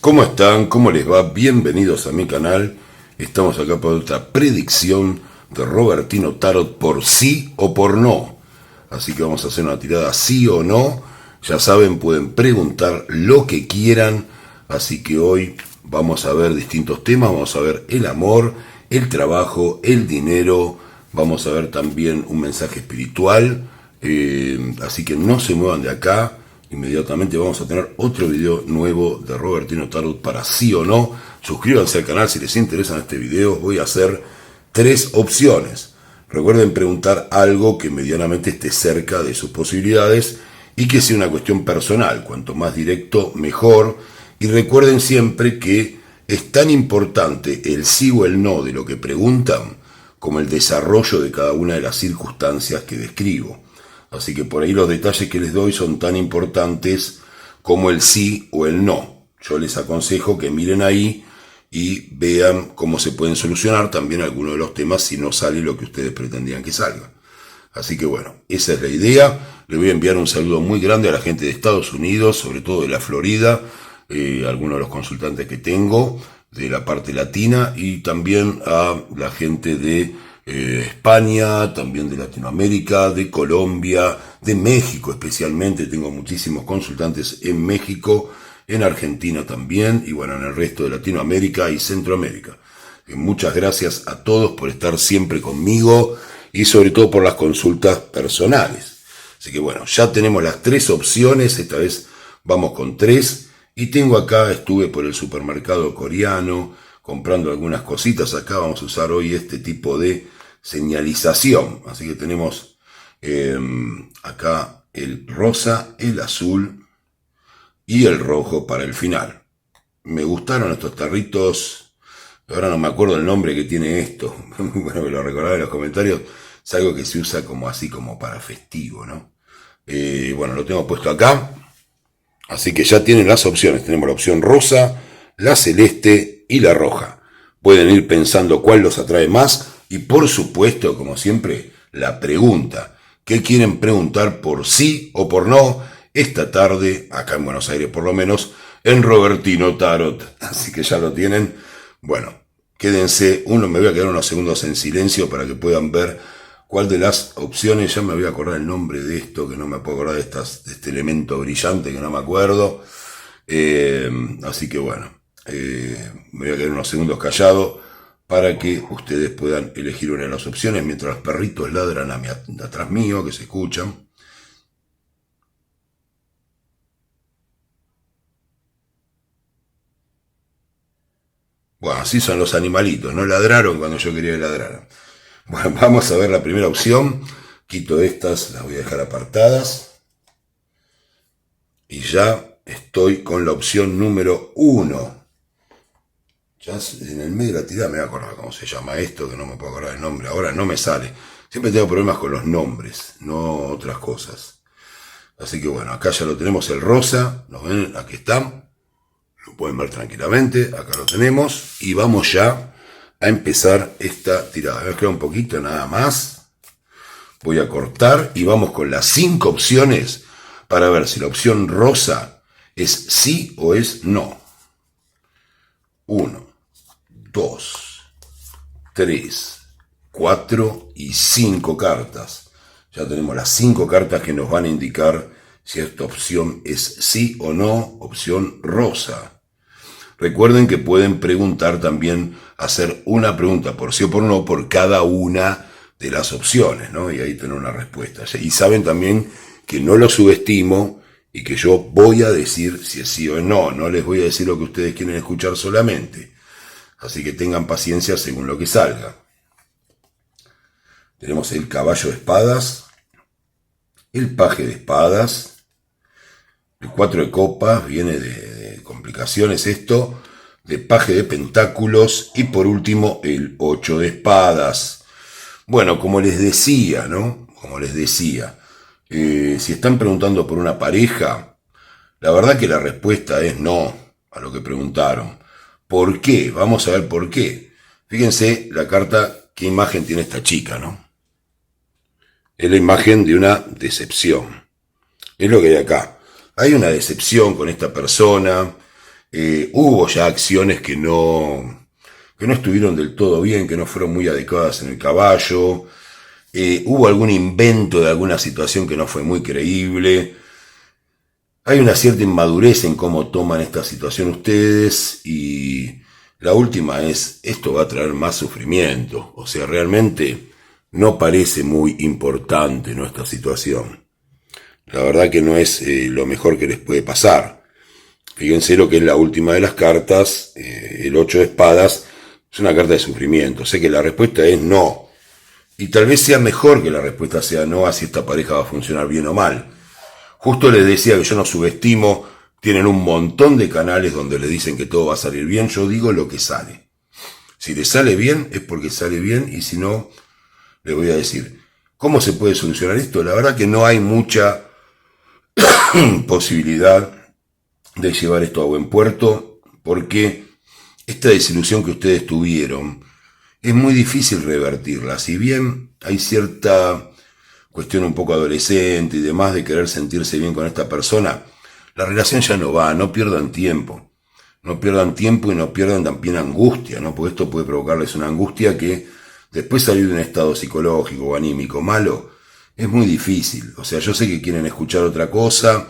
¿Cómo están? ¿Cómo les va? Bienvenidos a mi canal. Estamos acá para otra predicción de Robertino Tarot por sí o por no. Así que vamos a hacer una tirada sí o no. Ya saben, pueden preguntar lo que quieran. Así que hoy vamos a ver distintos temas. Vamos a ver el amor, el trabajo, el dinero. Vamos a ver también un mensaje espiritual. Así que no se muevan de acá. Inmediatamente vamos a tener otro video nuevo de Robertino Tarot para sí o no. Suscríbanse al canal si les interesa este video. Voy a hacer 3 opciones. Recuerden preguntar algo que medianamente esté cerca de sus posibilidades y que sea una cuestión personal. Cuanto más directo, mejor. Y recuerden siempre que es tan importante el sí o el no de lo que preguntan como el desarrollo de cada una de las circunstancias que describo. Así que por ahí los detalles que les doy son tan importantes como el sí o el no. Yo les aconsejo que miren ahí y vean cómo se pueden solucionar también algunos de los temas si no sale lo que ustedes pretendían que salga. Así que bueno, esa es la idea. Le voy a enviar un saludo muy grande a la gente de Estados Unidos, sobre todo de la Florida, algunos de los consultantes que tengo de la parte latina y también a la gente de España, también de Latinoamérica, de Colombia, de México especialmente. Tengo muchísimos consultantes en México, en Argentina también y bueno, en el resto de Latinoamérica y Centroamérica. Muchas gracias a todos por estar siempre conmigo y sobre todo por las consultas personales. Así que bueno, ya tenemos las 3 opciones, esta vez vamos con 3 y tengo acá, estuve por el supermercado coreano comprando algunas cositas. Acá vamos a usar hoy este tipo de señalización, así que tenemos acá el rosa, el azul y el rojo para el final. Me gustaron estos tarritos, ahora no me acuerdo el nombre que tiene esto, bueno, me lo recordaré en los comentarios. Es algo que se usa como así como para festivo, ¿no? Bueno, lo tengo puesto acá, así que ya tienen las opciones. Tenemos la opción rosa, la celeste y la roja. Pueden ir pensando cuál los atrae más y por supuesto, como siempre, la pregunta. ¿Qué quieren preguntar por sí o por no esta tarde, acá en Buenos Aires por lo menos, en Robertino Tarot? Así que ya lo tienen. Bueno, quédense, me voy a quedar unos segundos en silencio para que puedan ver cuál de las opciones. Ya me voy a acordar el nombre de esto, que no me puedo acordar de este elemento brillante que no me acuerdo. Así que bueno, me voy a quedar unos segundos callado para que ustedes puedan elegir una de las opciones mientras los perritos ladran atrás mío, que se escuchan. Bueno, así son los animalitos, no ladraron cuando yo quería que ladraran. Bueno, vamos a ver la primera opción. Quito estas, las voy a dejar apartadas. Y ya estoy con la opción número 1. Ya en el medio de la tirada me voy a acordar cómo se llama esto, que no me puedo acordar el nombre. Ahora no me sale. Siempre tengo problemas con los nombres, no otras cosas. Así que bueno, acá ya lo tenemos, el rosa. ¿Lo ven? Aquí está. Lo pueden ver tranquilamente. Acá lo tenemos. Y vamos ya a empezar esta tirada. Voy a quedar un poquito nada más. Voy a cortar y vamos con las 5 opciones para ver si la opción rosa es sí o es no. 1, 2, 3, 4 y 5 cartas. Ya tenemos las 5 cartas que nos van a indicar si esta opción es sí o no, opción rosa. Recuerden que pueden preguntar también, hacer una pregunta por sí o por no, por cada una de las opciones, ¿no? Y ahí tener una respuesta. Y saben también que no lo subestimo y que yo voy a decir si es sí o no. No les voy a decir lo que ustedes quieren escuchar solamente. Así que tengan paciencia según lo que salga. Tenemos el caballo de espadas, el paje de espadas, el 4 de copas, viene de complicaciones esto, de paje de pentáculos y por último el 8 de espadas. Bueno, como les decía, ¿no? Como les decía, si están preguntando por una pareja, la verdad que la respuesta es no a lo que preguntaron. ¿Por qué? Vamos a ver por qué. Fíjense la carta, qué imagen tiene esta chica, ¿no? Es la imagen de una decepción. Es lo que hay acá. Hay una decepción con esta persona. Hubo ya acciones que no estuvieron del todo bien, que no fueron muy adecuadas en el caballo. Hubo algún invento de alguna situación que no fue muy creíble. Hay una cierta inmadurez en cómo toman esta situación ustedes, y la última es, esto va a traer más sufrimiento. O sea, realmente no parece muy importante nuestra situación. La verdad que no es lo mejor que les puede pasar. Fíjense lo que es la última de las cartas, el 8 de espadas, es una carta de sufrimiento. Sé que la respuesta es no. Y tal vez sea mejor que la respuesta sea no, así esta pareja va a funcionar bien o mal. Justo les decía que yo no subestimo, tienen un montón de canales donde le dicen que todo va a salir bien, yo digo lo que sale. Si les sale bien es porque sale bien, y si no, les voy a decir, ¿cómo se puede solucionar esto? La verdad que no hay mucha posibilidad de llevar esto a buen puerto, porque esta desilusión que ustedes tuvieron es muy difícil revertirla. Si bien hay cierta cuestión un poco adolescente y demás de querer sentirse bien con esta persona, la relación ya no va, no pierdan tiempo. No pierdan tiempo y no pierdan también angustia, ¿no? Porque esto puede provocarles una angustia que después salir de un estado psicológico o anímico malo es muy difícil. O sea, yo sé que quieren escuchar otra cosa,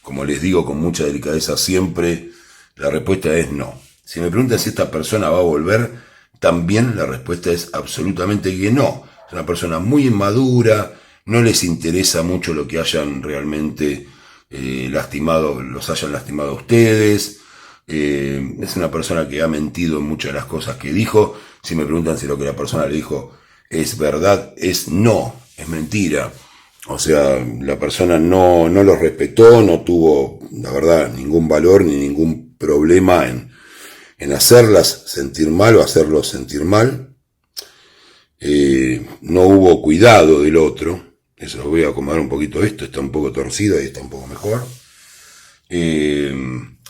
como les digo con mucha delicadeza siempre, la respuesta es no. Si me preguntan si esta persona va a volver, también la respuesta es absolutamente que no. Es una persona muy inmadura, no les interesa mucho lo que hayan realmente lastimado, los hayan lastimado a ustedes. Es una persona que ha mentido en muchas de las cosas que dijo. Si me preguntan si lo que la persona le dijo es verdad, es no, es mentira. O sea, la persona no los respetó, no tuvo, la verdad, ningún valor ni ningún problema en hacerlas sentir mal o hacerlos sentir mal. No hubo cuidado del otro. Eso lo voy a acomodar un poquito, esto está un poco torcido y está un poco mejor.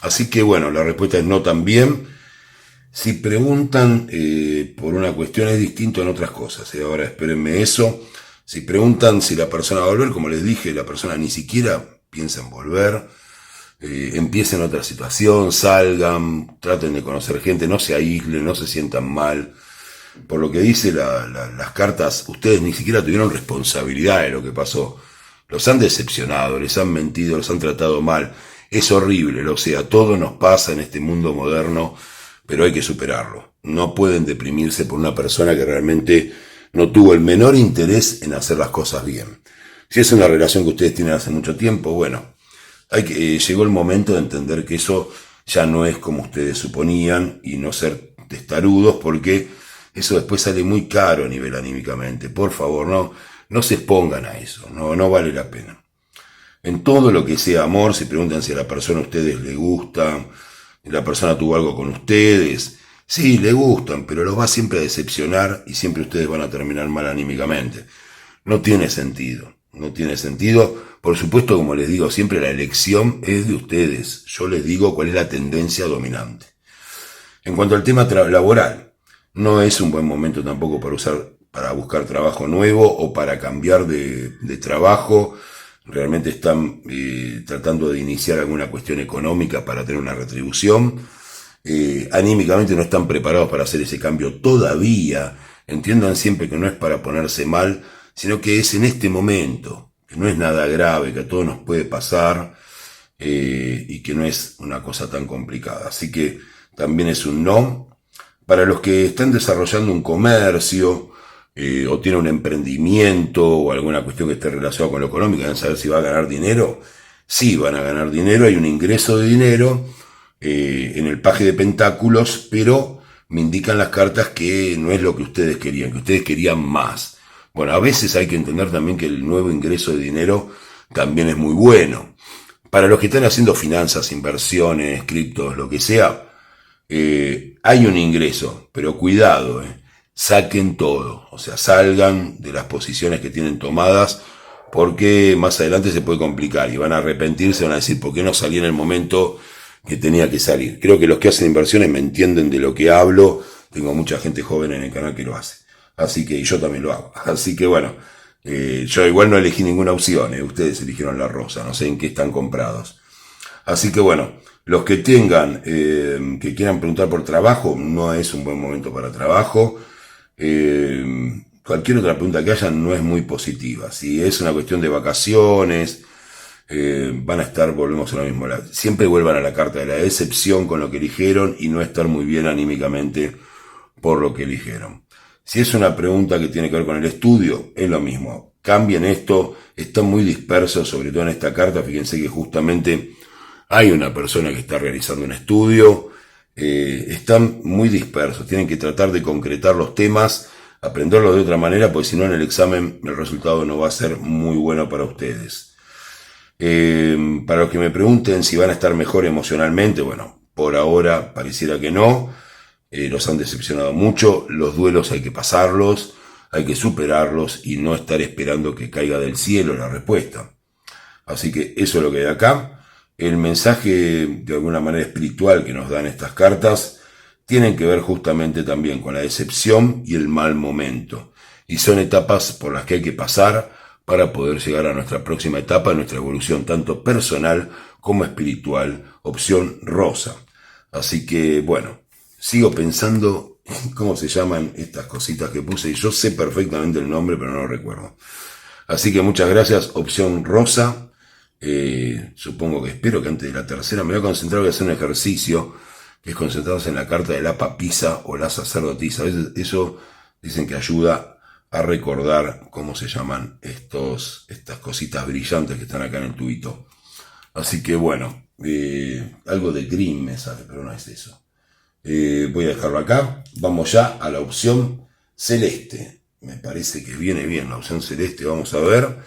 Así que bueno, la respuesta es no también. Si preguntan por una cuestión, es distinto en otras cosas. Ahora espérenme eso. Si preguntan si la persona va a volver, como les dije, la persona ni siquiera piensa en volver. Empiecen otra situación, salgan, traten de conocer gente, no se aíslen, no se sientan mal. Por lo que dice las cartas, ustedes ni siquiera tuvieron responsabilidad de lo que pasó. Los han decepcionado, les han mentido, los han tratado mal. Es horrible, o sea, todo nos pasa en este mundo moderno, pero hay que superarlo. No pueden deprimirse por una persona que realmente no tuvo el menor interés en hacer las cosas bien. Si es una relación que ustedes tienen hace mucho tiempo, bueno, llegó el momento de entender que eso ya no es como ustedes suponían, y no ser testarudos, porque eso después sale muy caro a nivel anímicamente. Por favor, no se expongan a eso, no vale la pena. En todo lo que sea amor, se preguntan si a la persona a ustedes le gusta, la persona tuvo algo con ustedes. Sí, le gustan, pero los va siempre a decepcionar y siempre ustedes van a terminar mal anímicamente. No tiene sentido, no tiene sentido. Por supuesto, como les digo siempre, la elección es de ustedes. Yo les digo cuál es la tendencia dominante. En cuanto al tema laboral, no es un buen momento tampoco para buscar trabajo nuevo o para cambiar de trabajo. Realmente están tratando de iniciar alguna cuestión económica para tener una retribución. Anímicamente no están preparados para hacer ese cambio todavía. Entiendan siempre que no es para ponerse mal, sino que es en este momento, que no es nada grave, que a todos nos puede pasar, y que no es una cosa tan complicada. Así que también es un no. Para los que están desarrollando un comercio, o tienen un emprendimiento o alguna cuestión que esté relacionada con lo económico, deben saber si va a ganar dinero. Sí, van a ganar dinero, hay un ingreso de dinero en el paje de pentáculos, pero me indican las cartas que no es lo que ustedes querían, que ustedes querían más. Bueno, a veces hay que entender también que el nuevo ingreso de dinero también es muy bueno. Para los que están haciendo finanzas, inversiones, criptos, lo que sea, hay un ingreso, pero cuidado, saquen todo, o sea, salgan de las posiciones que tienen tomadas, porque más adelante se puede complicar y van a arrepentirse, van a decir, ¿por qué no salí en el momento que tenía que salir? Creo que los que hacen inversiones me entienden de lo que hablo, tengo mucha gente joven en el canal que lo hace, así que yo también lo hago, así que bueno, yo igual no elegí ninguna opción, ustedes eligieron la rosa, no sé en qué están comprados. Así que bueno, Los que tengan, que quieran preguntar por trabajo, no es un buen momento para trabajo. Cualquier otra pregunta que haya no es muy positiva. Si es una cuestión de vacaciones, van a estar, volvemos a lo mismo, siempre vuelvan a la carta de la decepción con lo que eligieron y no estar muy bien anímicamente por lo que eligieron. Si es una pregunta que tiene que ver con el estudio, es lo mismo. Cambien esto, están muy dispersos, sobre todo en esta carta. Fíjense que justamente hay una persona que está realizando un estudio, están muy dispersos, tienen que tratar de concretar los temas, aprenderlos de otra manera, porque si no en el examen el resultado no va a ser muy bueno para ustedes. Para los que me pregunten si van a estar mejor emocionalmente, bueno, por ahora pareciera que no, los han decepcionado mucho, los duelos hay que pasarlos, hay que superarlos y no estar esperando que caiga del cielo la respuesta. Así que eso es lo que hay acá. El mensaje de alguna manera espiritual que nos dan estas cartas tienen que ver justamente también con la decepción y el mal momento. Y son etapas por las que hay que pasar para poder llegar a nuestra próxima etapa, a nuestra evolución tanto personal como espiritual, opción rosa. Así que bueno, sigo pensando cómo se llaman estas cositas que puse y yo sé perfectamente el nombre pero no lo recuerdo. Así que muchas gracias, opción rosa. Supongo que espero que antes de la tercera me voy a concentrar, voy a hacer un ejercicio que es concentrarse en la carta de la papisa o la sacerdotisa. A veces eso dicen que ayuda a recordar cómo se llaman estas cositas brillantes que están acá en el tubito. Así que bueno, algo de Grimm me sale, pero no es eso. Voy a dejarlo acá. Vamos ya a la opción celeste. Me parece que viene bien la opción celeste. Vamos a ver.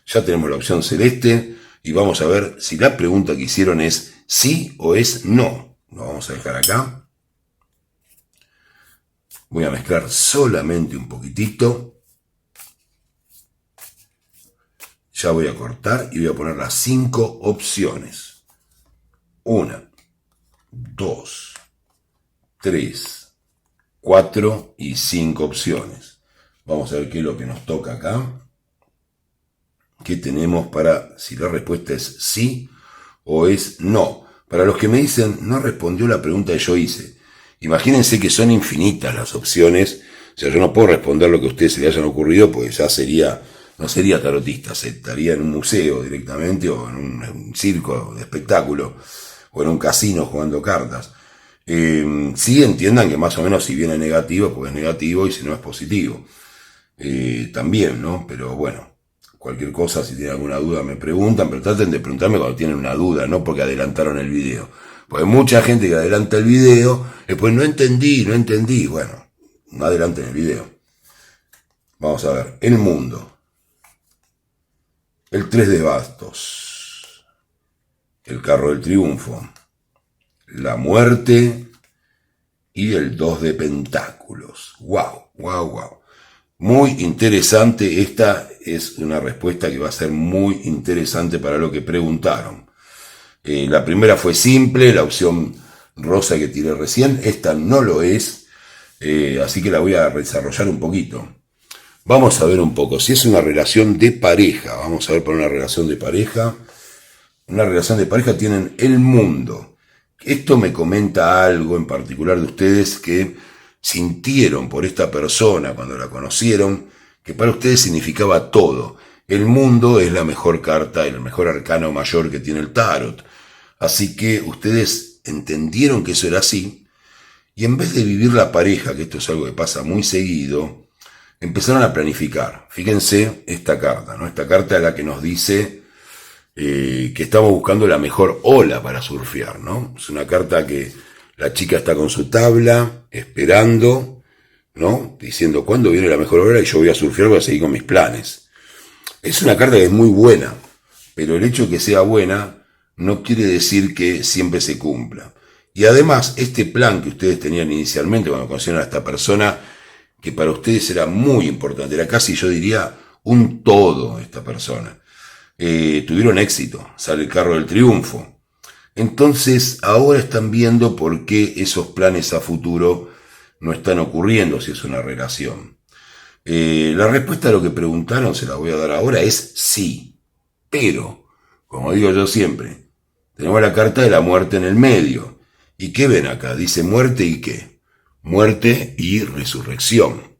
Ya tenemos la opción celeste. Y vamos a ver si la pregunta que hicieron es sí o es no. Lo vamos a dejar acá. Voy a mezclar solamente un poquitito. Ya voy a cortar y voy a poner las 5 opciones. 1, 2, 3, 4 y 5 opciones. Vamos a ver qué es lo que nos toca acá. ¿Qué tenemos para si la respuesta es sí o es no? Para los que me dicen, no respondió la pregunta que yo hice. Imagínense que son infinitas las opciones. O sea, yo no puedo responder lo que a ustedes se les hayan ocurrido, porque ya no sería tarotista, estaría en un museo directamente, o en un circo de espectáculo, o en un casino jugando cartas. Sí entiendan que más o menos si viene negativo, pues es negativo, y si no es positivo. También, ¿no? Pero bueno. Cualquier cosa, si tienen alguna duda me preguntan, pero traten de preguntarme cuando tienen una duda, no porque adelantaron el video. Porque hay mucha gente que adelanta el video, después no entendí. Bueno, no adelanten el video. Vamos a ver, el mundo. El 3 de bastos. El carro del triunfo. La muerte. Y el 2 de pentáculos. Wow. Muy interesante, esta es una respuesta que va a ser muy interesante para lo que preguntaron. La primera fue simple, la opción rosa que tiré recién, esta no lo es, así que la voy a desarrollar un poquito. Vamos a ver un poco, si es una relación de pareja, vamos a ver por una relación de pareja. Una relación de pareja tienen el mundo. Esto me comenta algo en particular de ustedes que sintieron por esta persona cuando la conocieron, que para ustedes significaba todo. El mundo es la mejor carta, el mejor arcano mayor que tiene el tarot. Así que ustedes entendieron que eso era así, y en vez de vivir la pareja, que esto es algo que pasa muy seguido, empezaron a planificar. Fíjense esta carta, ¿no? Esta carta es la que nos dice que estamos buscando la mejor ola para surfear, ¿no? Es una carta que la chica está con su tabla, esperando, ¿no? Diciendo, ¿cuándo viene la mejor hora? Y yo voy a surfear, voy a seguir con mis planes. Es una carta que es muy buena, pero el hecho de que sea buena no quiere decir que siempre se cumpla. Y además, este plan que ustedes tenían inicialmente cuando conocieron a esta persona, que para ustedes era muy importante, era casi, yo diría, un todo esta persona. Tuvieron éxito, sale el carro del triunfo. Entonces ahora están viendo por qué esos planes a futuro no están ocurriendo si es una relación. La respuesta a lo que preguntaron, se la voy a dar ahora, es sí. Pero, como digo yo siempre, tenemos la carta de la muerte en el medio. ¿Y qué ven acá? Dice muerte y qué. Muerte y resurrección.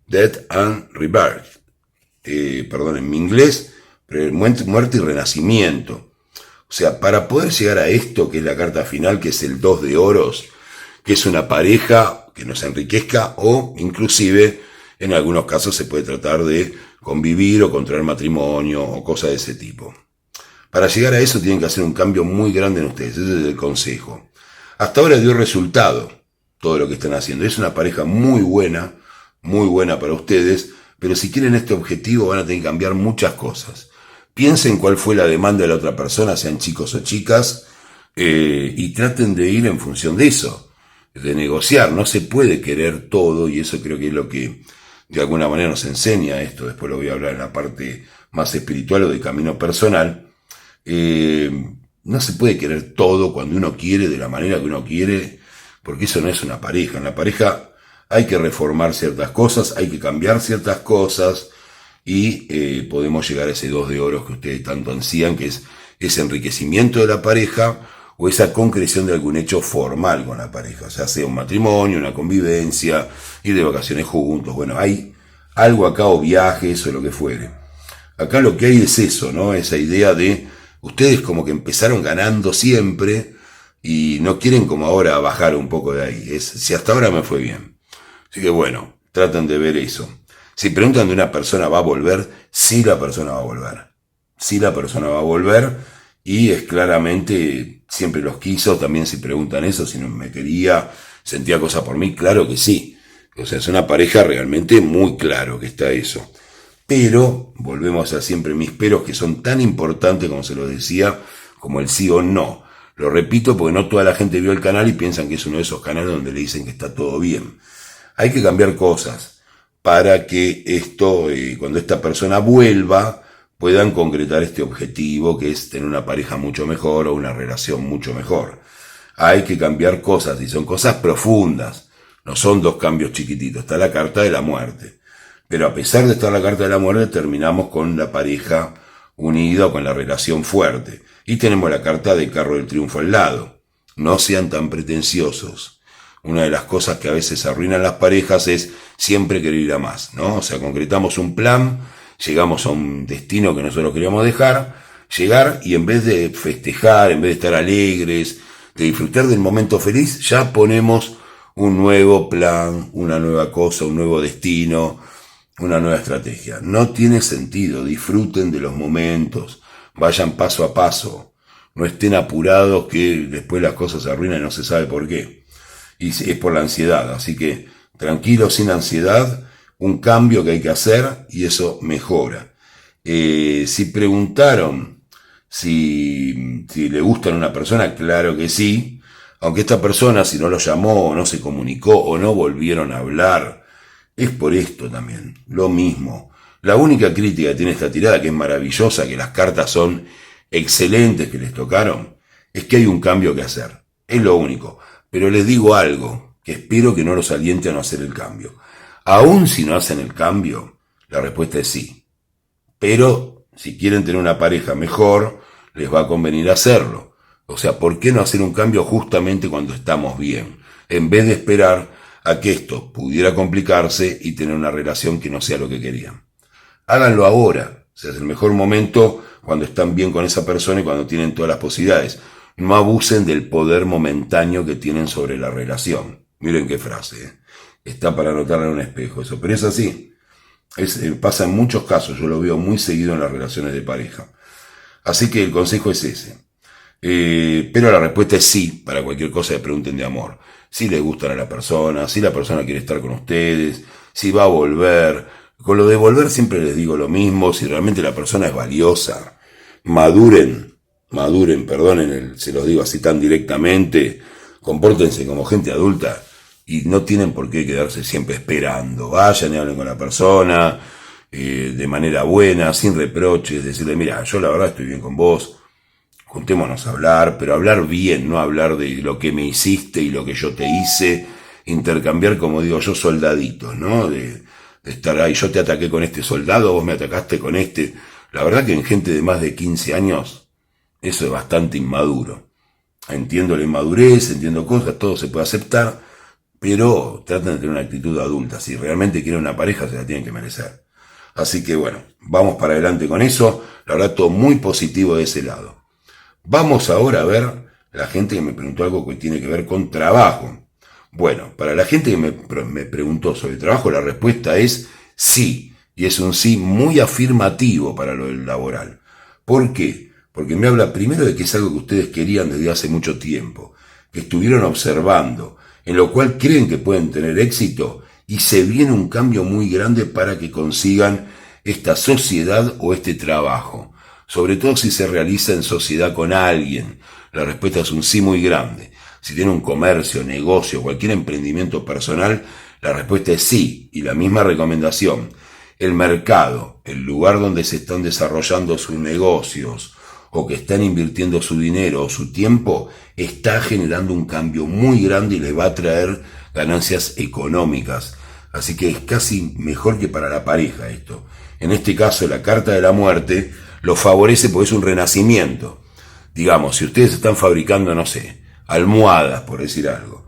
Death and rebirth. Perdón, en mi inglés, pero muerte y renacimiento. O sea, para poder llegar a esto, que es la carta final, que es el 2 de oros, que es una pareja que nos enriquezca, o inclusive en algunos casos se puede tratar de convivir o contraer matrimonio o cosas de ese tipo. Para llegar a eso tienen que hacer un cambio muy grande en ustedes, ese es el consejo. Hasta ahora dio resultado todo lo que están haciendo. Es una pareja muy buena para ustedes, pero si quieren este objetivo van a tener que cambiar muchas cosas. Piensen cuál fue la demanda de la otra persona, sean chicos o chicas, y traten de ir en función de eso, de negociar. No se puede querer todo, y eso creo que es lo que de alguna manera nos enseña esto. Después lo voy a hablar en la parte más espiritual o de camino personal. No se puede querer todo cuando uno quiere, de la manera que uno quiere, porque eso no es una pareja. En la pareja hay que reformar ciertas cosas, hay que cambiar ciertas cosas, y podemos llegar a ese 2 de oros que ustedes tanto ansían, que es ese enriquecimiento de la pareja o esa concreción de algún hecho formal con la pareja, o sea un matrimonio, una convivencia, ir de vacaciones juntos. Bueno, hay algo acá, o viajes o lo que fuere. Acá lo que hay es eso, ¿no? Esa idea de ustedes como que empezaron ganando siempre y no quieren como ahora bajar un poco de ahí. Si hasta ahora me fue bien. Así que bueno, traten de ver eso. Si preguntan de una persona va a volver, sí la persona va a volver. Sí la persona va a volver, y es claramente, siempre los quiso. También si preguntan eso, si no me quería, sentía cosas por mí, claro que sí. O sea, es una pareja realmente muy claro que está eso. Pero, volvemos a siempre mis peros, que son tan importantes, como se lo decía, como el sí o no. Lo repito porque no toda la gente vio el canal y piensan que es uno de esos canales donde le dicen que está todo bien. Hay que cambiar cosas para que esto, cuando esta persona vuelva, puedan concretar este objetivo, que es tener una pareja mucho mejor o una relación mucho mejor. Hay que cambiar cosas, y son cosas profundas, no son dos cambios chiquititos. Está la carta de la muerte, pero a pesar de estar la carta de la muerte, terminamos con la pareja unida o con la relación fuerte, y tenemos la carta de carro del triunfo al lado. No sean tan pretenciosos. Una de las cosas que a veces arruinan las parejas es siempre querer ir a más, ¿no? O sea, concretamos un plan, llegamos a un destino que nosotros queríamos llegar, y en vez de festejar, en vez de estar alegres, de disfrutar del momento feliz, ya ponemos un nuevo plan, una nueva cosa, un nuevo destino, una nueva estrategia. No tiene sentido. Disfruten de los momentos, vayan paso a paso, no estén apurados que después las cosas se arruinan y no se sabe por qué. Y es por la ansiedad, así que tranquilos, sin ansiedad, un cambio que hay que hacer, y eso mejora. Si preguntaron si le gustan a una persona, claro que sí, aunque esta persona, si no lo llamó, o no se comunicó, o no volvieron a hablar, es por esto también, lo mismo. La única crítica que tiene esta tirada, que es maravillosa, que las cartas son excelentes que les tocaron, es que hay un cambio que hacer, es lo único. Pero les digo algo, que espero que no los aliente a no hacer el cambio. Aún si no hacen el cambio, la respuesta es sí. Pero si quieren tener una pareja mejor, les va a convenir hacerlo. O sea, ¿por qué no hacer un cambio justamente cuando estamos bien? En vez de esperar a que esto pudiera complicarse y tener una relación que no sea lo que querían. Háganlo ahora. O sea, es el mejor momento cuando están bien con esa persona y cuando tienen todas las posibilidades. No abusen del poder momentáneo que tienen sobre la relación. Miren qué frase, está para anotarla en un espejo eso, pero es así. Pasa en muchos casos, yo lo veo muy seguido en las relaciones de pareja. Así que el consejo es ese. Pero la respuesta es sí, para cualquier cosa que pregunten de amor. Si les gustan a la persona, si la persona quiere estar con ustedes, si va a volver. Con lo de volver siempre les digo lo mismo, si realmente la persona es valiosa, maduren, perdonen, se los digo así tan directamente, compórtense como gente adulta y no tienen por qué quedarse siempre esperando. Vayan y hablen con la persona de manera buena, sin reproches, decirle, mira, yo la verdad estoy bien con vos, juntémonos a hablar, pero hablar bien, no hablar de lo que me hiciste y lo que yo te hice, intercambiar, como digo yo, soldaditos, ¿no? De estar ahí, yo te ataqué con este soldado, vos me atacaste con este. La verdad que en gente de más de 15 años, Eso es bastante inmaduro. Entiendo la inmadurez, entiendo cosas, todo se puede aceptar, pero traten de tener una actitud adulta. Si realmente quieren una pareja, se la tienen que merecer. Así que bueno, vamos para adelante con eso. La verdad, todo muy positivo de ese lado. Vamos ahora a ver la gente que me preguntó algo que tiene que ver con trabajo. Bueno, para la gente que me preguntó sobre trabajo, la respuesta es sí. Y es un sí muy afirmativo para lo del laboral. ¿Por qué? Porque me habla primero de que es algo que ustedes querían desde hace mucho tiempo, que estuvieron observando, en lo cual creen que pueden tener éxito y se viene un cambio muy grande para que consigan esta sociedad o este trabajo. Sobre todo si se realiza en sociedad con alguien. La respuesta es un sí muy grande. Si tiene un comercio, negocio, cualquier emprendimiento personal, la respuesta es sí. Y la misma recomendación. El mercado, el lugar donde se están desarrollando sus negocios o que están invirtiendo su dinero o su tiempo, está generando un cambio muy grande y les va a traer ganancias económicas. Así que es casi mejor que para la pareja esto. En este caso, la carta de la muerte lo favorece porque es un renacimiento. Digamos, si ustedes están fabricando, no sé, almohadas, por decir algo,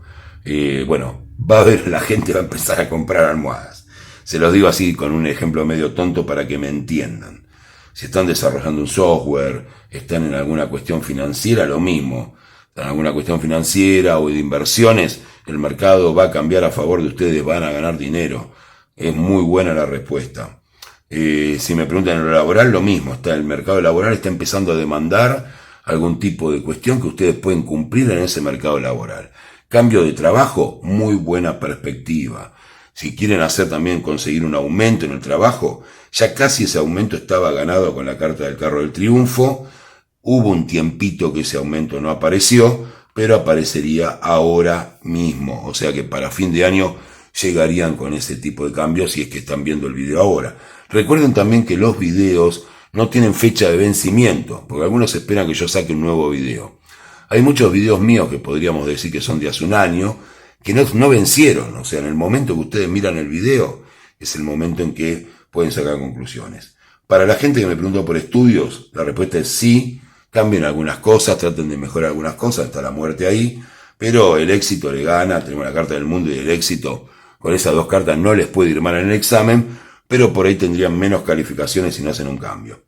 bueno, va a haber, la gente va a empezar a comprar almohadas. Se los digo así con un ejemplo medio tonto para que me entiendan. Si están desarrollando un software, están en alguna cuestión financiera, lo mismo. Están en alguna cuestión financiera o de inversiones, el mercado va a cambiar a favor de ustedes, van a ganar dinero. Es muy buena la respuesta. Si me preguntan en lo laboral, lo mismo. El mercado laboral está empezando a demandar algún tipo de cuestión que ustedes pueden cumplir en ese mercado laboral. Cambio de trabajo, muy buena perspectiva. Si quieren hacer también conseguir un aumento en el trabajo, ya casi ese aumento estaba ganado con la carta del carro del triunfo. Hubo un tiempito que ese aumento no apareció, pero aparecería ahora mismo. O sea que para fin de año llegarían con ese tipo de cambios si es que están viendo el video ahora. Recuerden también que los videos no tienen fecha de vencimiento, porque algunos esperan que yo saque un nuevo video. Hay muchos videos míos que podríamos decir que son de hace un año, que no vencieron. O sea, en el momento que ustedes miran el video, es el momento en que pueden sacar conclusiones. Para la gente que me preguntó por estudios, la respuesta es sí. Cambien algunas cosas, traten de mejorar algunas cosas, está la muerte ahí, pero el éxito le gana. Tenemos la carta del mundo y el éxito. Con esas dos cartas no les puede ir mal en el examen, pero por ahí tendrían menos calificaciones si no hacen un cambio.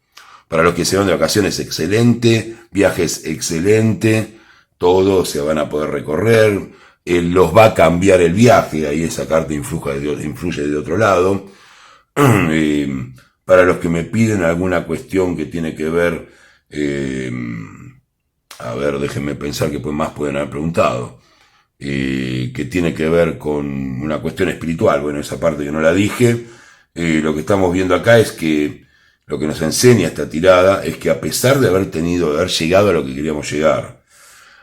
Para los que se van de vacaciones, excelente, viajes, excelente, todos se van a poder recorrer, los va a cambiar el viaje, ahí esa carta influye de otro lado. Para los que me piden alguna cuestión que tiene que ver, a ver, déjenme pensar que más pueden haber preguntado, que tiene que ver con una cuestión espiritual. Bueno, esa parte que no la dije. Lo que estamos viendo acá es que lo que nos enseña esta tirada es que a pesar de haber llegado a lo que queríamos llegar,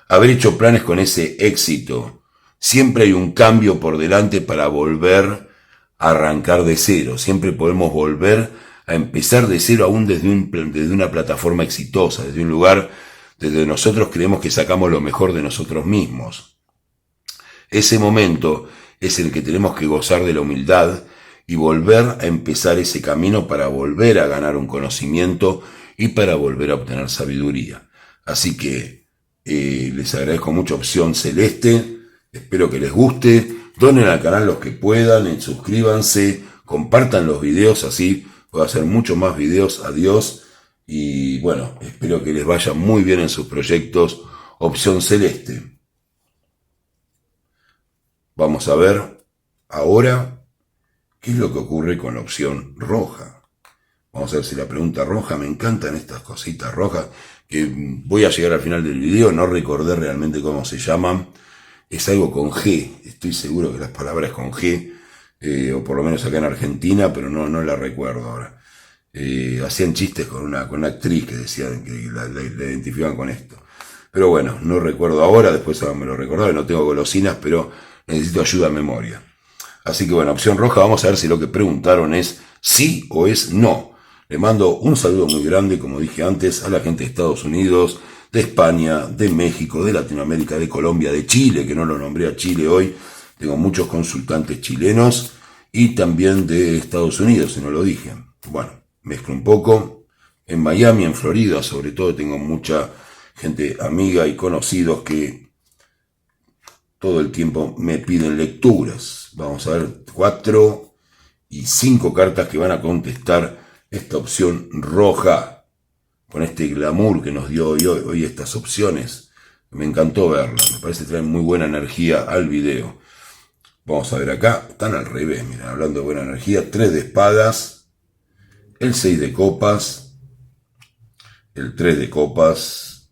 haber hecho planes con ese éxito, siempre hay un cambio por delante para volver a arrancar de cero. Siempre podemos volver a empezar de cero aún desde una plataforma exitosa, desde un lugar desde nosotros creemos que sacamos lo mejor de nosotros mismos. Ese momento es el que tenemos que gozar de la humildad y volver a empezar ese camino para volver a ganar un conocimiento y para volver a obtener sabiduría. Así que les agradezco mucho Opción Celeste, espero que les guste, donen al canal los que puedan, suscríbanse, compartan los videos, así puedo hacer muchos más videos. Adiós y bueno, espero que les vaya muy bien en sus proyectos. Opción Celeste. Vamos a ver ahora ¿qué es lo que ocurre con la opción roja? Vamos a ver si la pregunta roja, me encantan estas cositas rojas, que voy a llegar al final del video, no recordé realmente cómo se llaman. Es algo con G, estoy seguro que las palabras con G, o por lo menos acá en Argentina, pero no la recuerdo ahora. Hacían chistes con una actriz que decían que la identificaban con esto. Pero bueno, no recuerdo ahora, después me lo recordaba, no tengo golosinas, pero necesito ayuda a memoria. Así que bueno, opción roja, vamos a ver si lo que preguntaron es sí o es no. Le mando un saludo muy grande, como dije antes, a la gente de Estados Unidos, de España, de México, de Latinoamérica, de Colombia, de Chile, que no lo nombré a Chile hoy. Tengo muchos consultantes chilenos y también de Estados Unidos, si no lo dije. Bueno, mezclo un poco. En Miami, en Florida, sobre todo, tengo mucha gente amiga y conocidos que todo el tiempo me piden lecturas. Vamos a ver 4 y 5 cartas que van a contestar esta opción roja, con este glamour que nos dio hoy estas opciones. Me encantó verlas, me parece que traen muy buena energía al video. Vamos a ver acá, están al revés, miren, hablando de buena energía, 3 de espadas, el 6 de copas, el 3 de copas,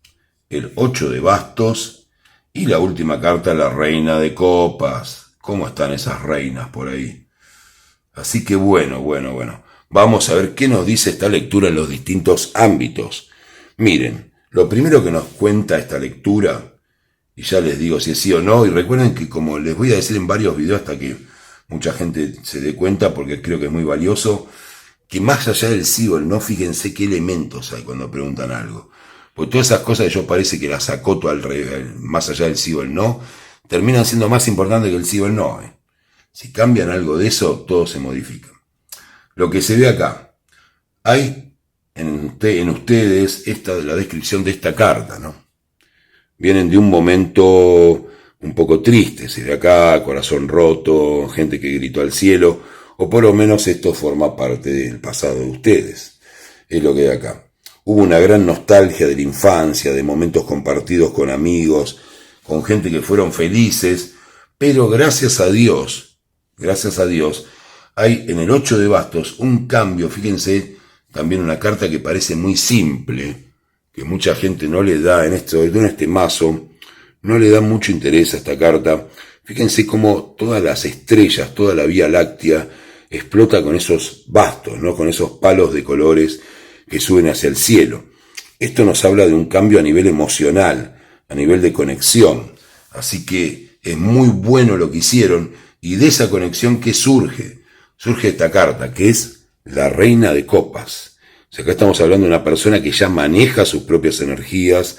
el 8 de bastos y la última carta, la reina de copas. ¿Cómo están esas reinas por ahí? Así que bueno. Vamos a ver qué nos dice esta lectura en los distintos ámbitos. Miren, lo primero que nos cuenta esta lectura, y ya les digo si es sí o no, y recuerden que como les voy a decir en varios videos hasta que mucha gente se dé cuenta, porque creo que es muy valioso, que más allá del sí o el no, fíjense qué elementos hay cuando preguntan algo. Porque todas esas cosas que yo parece que las acoto al revés, más allá del sí o el no, terminan siendo más importantes que el sí o el no. Si cambian algo de eso, todo se modifica. Lo que se ve acá, hay en ustedes la descripción de esta carta, ¿no? Vienen de un momento un poco triste, se ve acá, corazón roto, gente que gritó al cielo, o por lo menos esto forma parte del pasado de ustedes. Es lo que hay acá. Hubo una gran nostalgia de la infancia, de momentos compartidos con amigos, con gente que fueron felices, pero gracias a Dios, hay en el 8 de bastos un cambio, fíjense, también una carta que parece muy simple, que mucha gente no le da en este mazo, no le da mucho interés a esta carta. Fíjense cómo todas las estrellas, toda la Vía Láctea explota con esos bastos, ¿no? Con esos palos de colores que suben hacia el cielo. Esto nos habla de un cambio a nivel emocional, a nivel de conexión. Así que es muy bueno lo que hicieron, y de esa conexión que surge esta carta, que es la reina de copas. O sea, acá estamos hablando de una persona que ya maneja sus propias energías,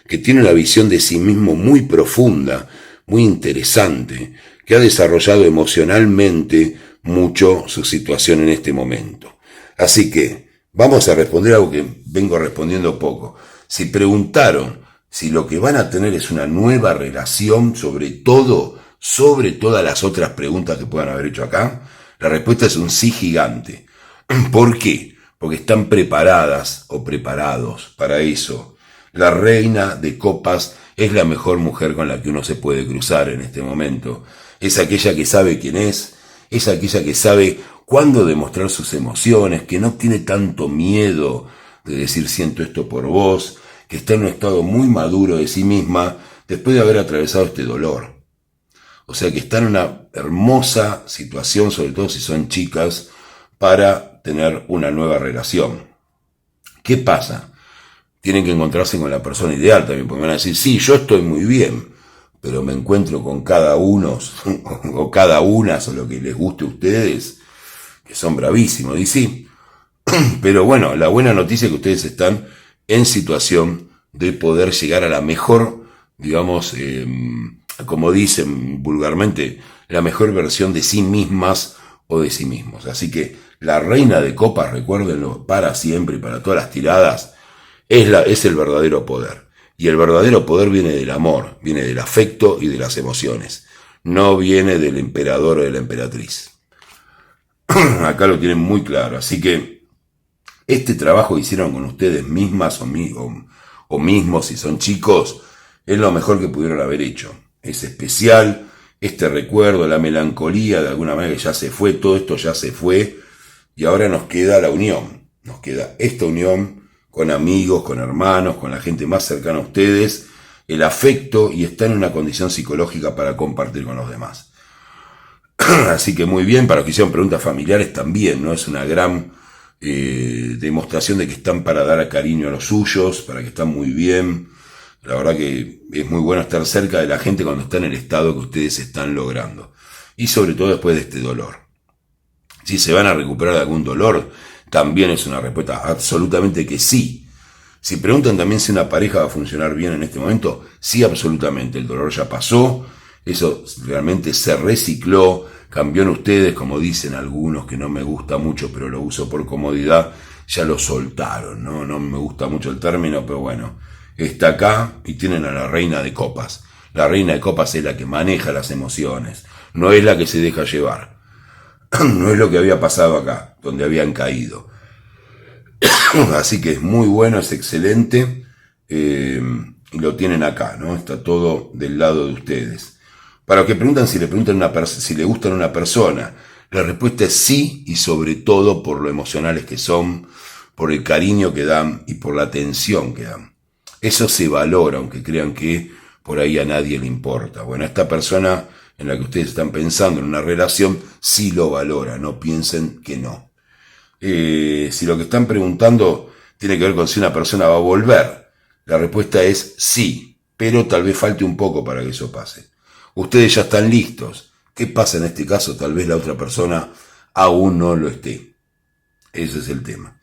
que tiene una visión de sí mismo muy profunda, muy interesante, que ha desarrollado emocionalmente mucho su situación en este momento. Así que vamos a responder algo que vengo respondiendo poco. Si preguntaron si lo que van a tener es una nueva relación, sobre todas las otras preguntas que puedan haber hecho acá, la respuesta es un sí gigante. ¿Por qué? Porque están preparadas o preparados para eso. La reina de copas es la mejor mujer con la que uno se puede cruzar en este momento. Es aquella que sabe quién es aquella que sabe cuándo demostrar sus emociones, que no tiene tanto miedo de decir siento esto por vos, que está en un estado muy maduro de sí misma después de haber atravesado este dolor. O sea que está en una hermosa situación, sobre todo si son chicas, para tener una nueva relación. ¿Qué pasa? Tienen que encontrarse con la persona ideal también, porque van a decir, sí, yo estoy muy bien, pero me encuentro con cada uno, o cada una, o lo que les guste a ustedes, que son bravísimos, y sí. Pero bueno, la buena noticia es que ustedes están en situación de poder llegar a la mejor, digamos, como dicen vulgarmente, la mejor versión de sí mismas o de sí mismos. Así que la reina de copas, recuérdenlo, para siempre y para todas las tiradas, es el verdadero poder. Y el verdadero poder viene del amor, viene del afecto y de las emociones. No viene del emperador o de la emperatriz. Acá lo tienen muy claro. Así que este trabajo que hicieron con ustedes mismas o mismos si son chicos, es lo mejor que pudieron haber hecho. Es especial, este recuerdo, la melancolía de alguna manera que ya se fue, todo esto ya se fue, y ahora nos queda la unión. Nos queda esta unión con amigos, con hermanos, con la gente más cercana a ustedes, el afecto, y está en una condición psicológica para compartir con los demás. Así que muy bien, para los que hicieron preguntas familiares también, ¿no? Es una gran demostración de que están para dar cariño a los suyos, para que están muy bien. La verdad que es muy bueno estar cerca de la gente cuando está en el estado que ustedes están logrando. Y sobre todo después de este dolor. Si se van a recuperar de algún dolor, también es una respuesta absolutamente que sí. Si preguntan también si una pareja va a funcionar bien en este momento, sí, absolutamente. El dolor ya pasó, eso realmente se recicló, cambió en ustedes, como dicen algunos, que no me gusta mucho, pero lo uso por comodidad, ya lo soltaron, ¿no? No me gusta mucho el término, pero bueno, está acá y tienen a la reina de copas. La reina de copas es la que maneja las emociones, no es la que se deja llevar. No es lo que había pasado acá, donde habían caído. Así que es muy bueno, es excelente, y lo tienen acá, ¿no? Está todo del lado de ustedes. Para los que preguntan si le si le gustan a una persona, la respuesta es sí, y sobre todo por lo emocionales que son, por el cariño que dan y por la atención que dan. Eso se valora, aunque crean que por ahí a nadie le importa. Bueno, esta persona en la que ustedes están pensando en una relación, sí lo valora, no piensen que no. Si lo que están preguntando tiene que ver con si una persona va a volver, la respuesta es sí, pero tal vez falte un poco para que eso pase. Ustedes ya están listos. ¿Qué pasa en este caso? Tal vez la otra persona aún no lo esté. Ese es el tema.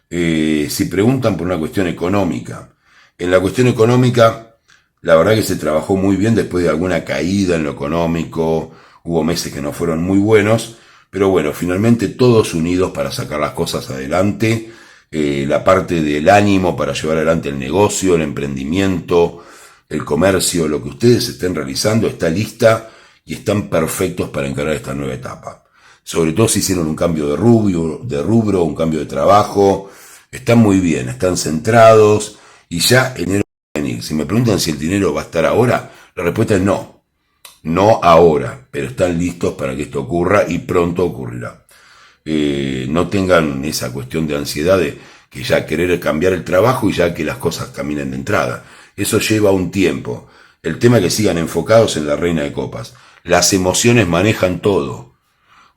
Si preguntan por una cuestión económica, en la cuestión económica, la verdad que se trabajó muy bien después de alguna caída en lo económico, hubo meses que no fueron muy buenos, pero bueno, finalmente todos unidos para sacar las cosas adelante, la parte del ánimo para llevar adelante el negocio, el emprendimiento, el comercio, lo que ustedes estén realizando está lista y están perfectos para encarar esta nueva etapa. Sobre todo si hicieron un cambio de rubro, un cambio de trabajo, están muy bien, están centrados y ya enero va a venir. Si me preguntan si el dinero va a estar ahora, la respuesta es no. No ahora, pero están listos para que esto ocurra y pronto ocurrirá. No tengan esa cuestión de ansiedad de que ya querer cambiar el trabajo y ya que las cosas caminen de entrada. Eso lleva un tiempo. El tema es que sigan enfocados en la reina de copas. Las emociones manejan todo.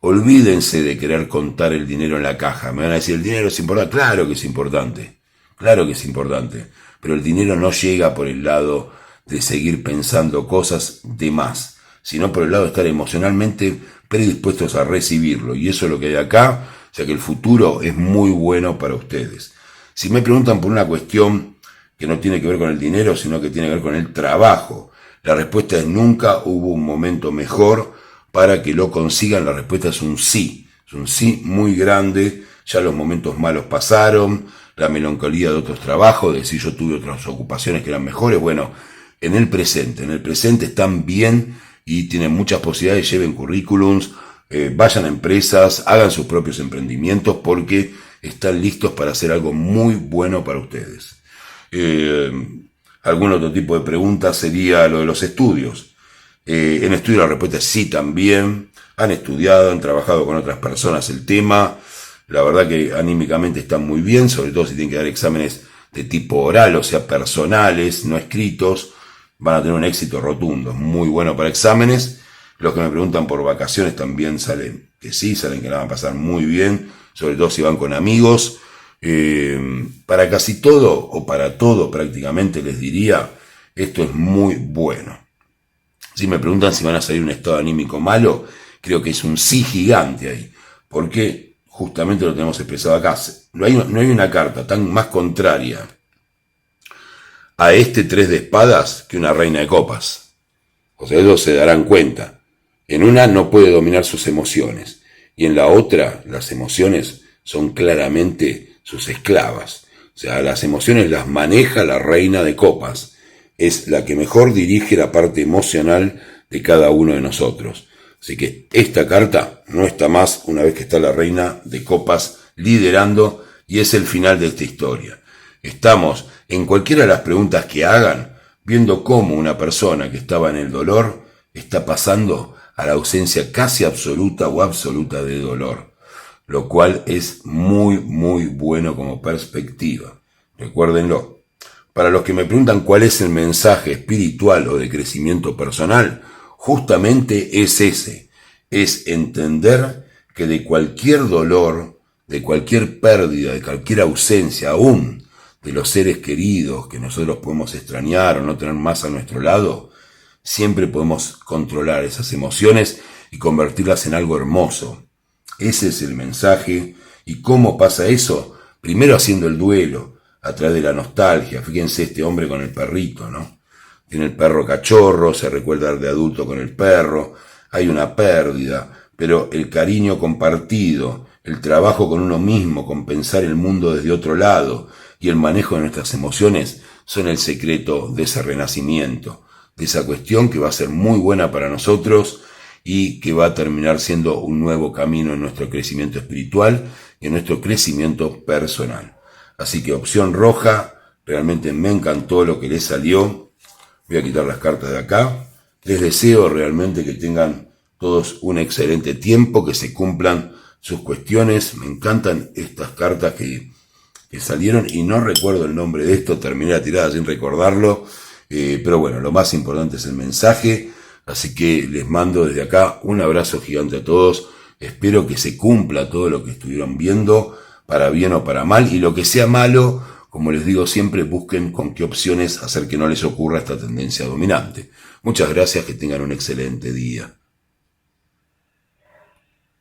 Olvídense de querer contar el dinero en la caja. Me van a decir, ¿el dinero es importante? Claro que es importante. Claro que es importante. Pero el dinero no llega por el lado de seguir pensando cosas de más, sino por el lado de estar emocionalmente predispuestos a recibirlo. Y eso es lo que hay acá, o sea que el futuro es muy bueno para ustedes. Si me preguntan por una cuestión que no tiene que ver con el dinero, sino que tiene que ver con el trabajo, la respuesta es nunca hubo un momento mejor para que lo consigan. La respuesta es un sí muy grande. Ya los momentos malos pasaron, la melancolía de otros trabajos, de decir yo tuve otras ocupaciones que eran mejores. Bueno, en el presente están bien y tienen muchas posibilidades. Lleven currículums, vayan a empresas, hagan sus propios emprendimientos porque están listos para hacer algo muy bueno para ustedes. Algún otro tipo de pregunta sería lo de los estudios. En estudio la respuesta es sí también. Han estudiado, han trabajado con otras personas el tema. La verdad que anímicamente están muy bien, sobre todo si tienen que dar exámenes de tipo oral, o sea, personales, no escritos. Van a tener un éxito rotundo, muy bueno para exámenes. Los que me preguntan por vacaciones también salen que sí, salen que la van a pasar muy bien, sobre todo si van con amigos. Para casi todo, o para todo prácticamente les diría, esto es muy bueno. Si me preguntan si van a salir un estado anímico malo, creo que es un sí gigante ahí, porque justamente lo tenemos expresado acá. No hay una carta tan más contraria a este 3 de espadas que una reina de copas. O sea, ellos se darán cuenta. En una no puede dominar sus emociones, y en la otra las emociones son claramente sus esclavas. O sea, las emociones las maneja la reina de copas. Es la que mejor dirige la parte emocional de cada uno de nosotros. Así que esta carta no está más una vez que está la reina de copas liderando, y es el final de esta historia. Estamos, en cualquiera de las preguntas que hagan, viendo cómo una persona que estaba en el dolor está pasando a la ausencia casi absoluta o absoluta de dolor, lo cual es muy, muy bueno como perspectiva. Recuérdenlo. Para los que me preguntan cuál es el mensaje espiritual o de crecimiento personal, justamente es ese. Es entender que de cualquier dolor, de cualquier pérdida, de cualquier ausencia, aún de los seres queridos que nosotros podemos extrañar o no tener más a nuestro lado, siempre podemos controlar esas emociones y convertirlas en algo hermoso. Ese es el mensaje. ¿Y cómo pasa eso? Primero haciendo el duelo, a través de la nostalgia. Fíjense este hombre con el perrito, ¿no? Tiene el perro cachorro, se recuerda de adulto con el perro, hay una pérdida, pero el cariño compartido, el trabajo con uno mismo, con pensar el mundo desde otro lado y el manejo de nuestras emociones son el secreto de ese renacimiento, de esa cuestión que va a ser muy buena para nosotros y que va a terminar siendo un nuevo camino en nuestro crecimiento espiritual y en nuestro crecimiento personal. Así que opción roja, realmente me encantó lo que les salió. Voy a quitar las cartas de acá. Les deseo realmente que tengan todos un excelente tiempo, que se cumplan sus cuestiones. Me encantan estas cartas que salieron y no recuerdo el nombre de esto, terminé la tirada sin recordarlo, pero bueno, lo más importante es el mensaje, así que les mando desde acá un abrazo gigante a todos, espero que se cumpla todo lo que estuvieron viendo, para bien o para mal, y lo que sea malo, como les digo siempre, busquen con qué opciones hacer que no les ocurra esta tendencia dominante. Muchas gracias, que tengan un excelente día.